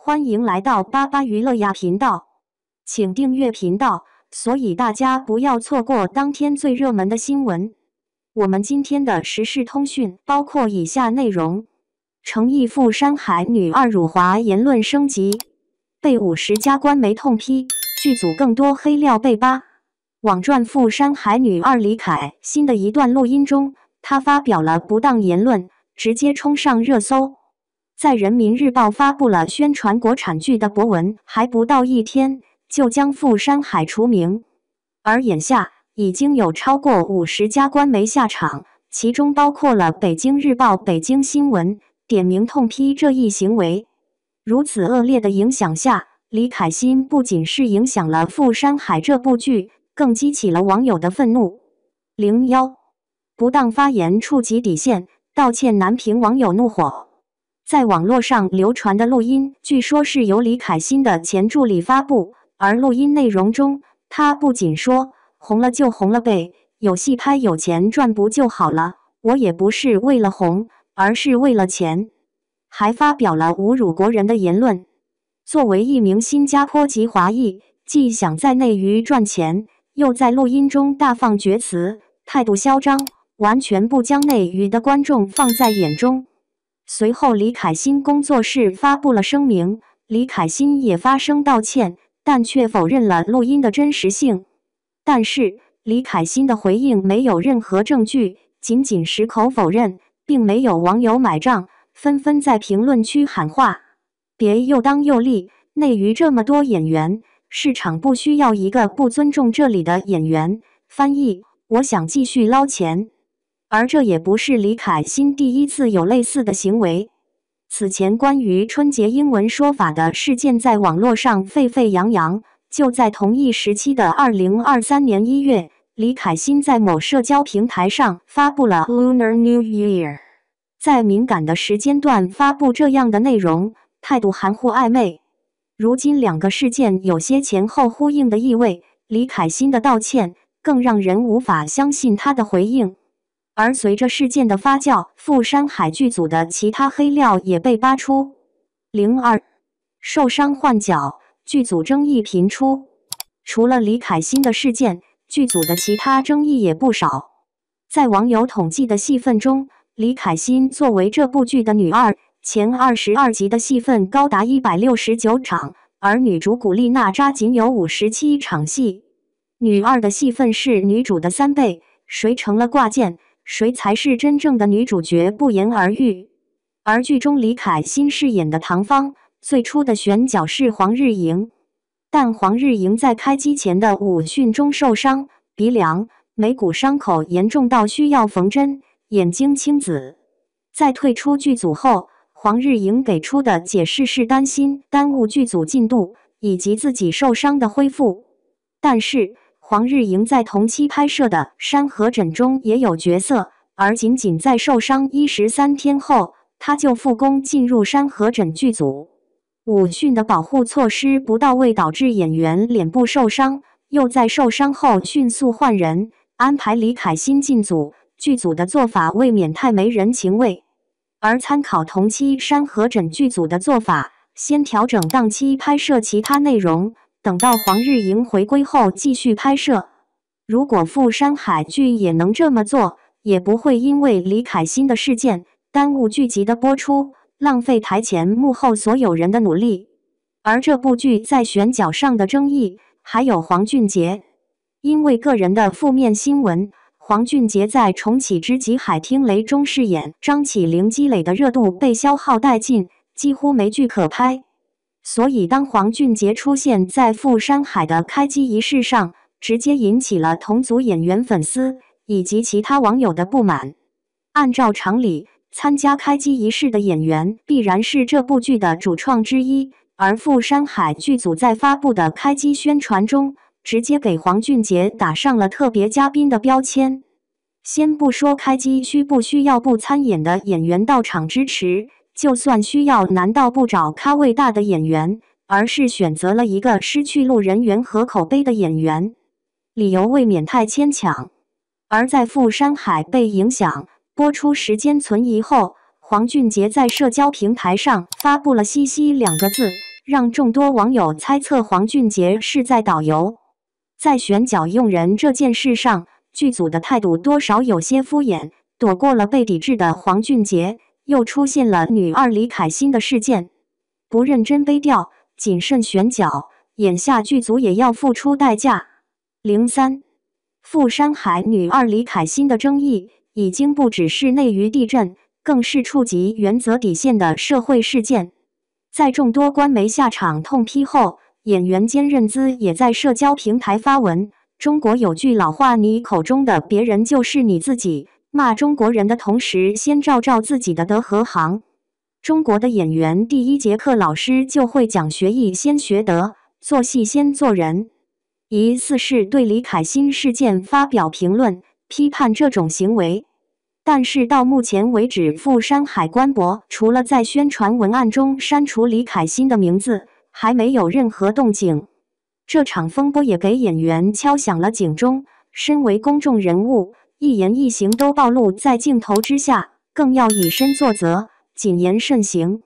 欢迎来到巴巴娱乐呀频道，请订阅频道，所以大家不要错过当天最热门的新闻。我们今天的时事通讯包括以下内容：诚意赴山海女二辱华言论升级，被50家官媒痛批，剧组更多黑料被扒。网传赴山海女二李凯新的一段录音中，她发表了不当言论，直接冲上热搜。在人民日报发布了宣传国产剧的博文，还不到一天就将赴山海除名。而眼下已经有超过50家官媒下场，其中包括了北京日报、北京新闻，点名痛批这一行为。如此恶劣的影响下，李凯欣不仅是影响了赴山海这部剧，更激起了网友的愤怒。01不当发言触及底线，道歉难平网友怒火。在网络上流传的录音，据说是由李凯欣的前助理发布，而录音内容中，他不仅说红了就红了呗，有戏拍有钱赚不就好了，我也不是为了红，而是为了钱，还发表了侮辱国人的言论。作为一名新加坡籍华裔，既想在内娱赚钱，又在录音中大放厥词，态度嚣张，完全不将内娱的观众放在眼中。随后李凯欣工作室发布了声明，李凯欣也发声道歉，但却否认了录音的真实性。但是李凯欣的回应没有任何证据，仅仅矢口否认，并没有网友买账，纷纷在评论区喊话：别又当又立，内娱这么多演员，市场不需要一个不尊重这里的演员。翻译：我想继续捞钱。而这也不是李凯欣第一次有类似的行为。此前关于春节英文说法的事件在网络上沸沸扬扬，就在同一时期的2023年1月，李凯欣在某社交平台上发布了 Lunar New Year。在敏感的时间段发布这样的内容，态度含糊暧昧。如今两个事件有些前后呼应的意味，李凯欣的道歉更让人无法相信他的回应。而随着事件的发酵，赴山海剧组的其他黑料也被扒出。02受伤换角，剧组争议频出。除了李凯欣的事件，剧组的其他争议也不少。在网友统计的戏份中，李凯欣作为这部剧的女二，前22集的戏份高达169场，而女主古力娜扎仅有57场戏。女二的戏份是女主的3倍，谁成了挂件，谁才是真正的女主角不言而喻。而剧中李凯欣饰演的唐芳，最初的选角是黄日莹，但黄日莹在开机前的武训中受伤，鼻梁、眉骨伤口严重到需要缝针，眼睛青紫。在退出剧组后，黄日莹给出的解释是担心耽误剧组进度，以及自己受伤的恢复。但是黄日莹在同期拍摄的《山河枕》中也有角色，而仅仅在受伤13天后，她就复工进入《山河枕》剧组。武训的保护措施不到位，导致演员脸部受伤，又在受伤后迅速换人，安排李凯欣进组。剧组的做法未免太没人情味。而参考同期《山河枕》剧组的做法，先调整档期拍摄其他内容，等到黄日莹回归后继续拍摄。如果赴山海剧也能这么做，也不会因为李凯欣的事件耽误剧集的播出，浪费台前幕后所有人的努力。而这部剧在选角上的争议还有黄俊杰，因为个人的负面新闻，黄俊杰在重启之极海听雷中饰演张起灵积累的热度被消耗殆尽，几乎没剧可拍。所以当黄俊杰出现在赴山海的开机仪式上，直接引起了同组演员粉丝以及其他网友的不满。按照常理，参加开机仪式的演员必然是这部剧的主创之一，而赴山海剧组在发布的开机宣传中，直接给黄俊杰打上了特别嘉宾的标签。先不说开机需不需要不参演的演员到场支持，就算需要，难道不找咖位大的演员，而是选择了一个失去路人缘和口碑的演员？理由未免太牵强。而在赴山海被影响播出时间存疑后，黄俊杰在社交平台上发布了“西西”2个字，让众多网友猜测黄俊杰是在导游。在选角用人这件事上，剧组的态度多少有些敷衍，躲过了被抵制的黄俊杰，又出现了女二李凯欣的事件。不认真背调，谨慎选角，眼下剧组也要付出代价。03富山海女二李凯欣的争议，已经不只是内娱地震，更是触及原则底线的社会事件。在众多官媒下场痛批后，演员兼认资也在社交平台发文。中国有句老话，你口中的别人就是你自己，骂中国人的同时，先照照自己的德和行。中国的演员第一节课老师就会讲学艺先学德，做戏先做人。疑似是对李凯欣事件发表评论，批判这种行为。但是到目前为止，富山海官博除了在宣传文案中删除李凯欣的名字，还没有任何动静。这场风波也给演员敲响了警钟。身为公众人物，一言一行都暴露在镜头之下，更要以身作则，谨言慎行。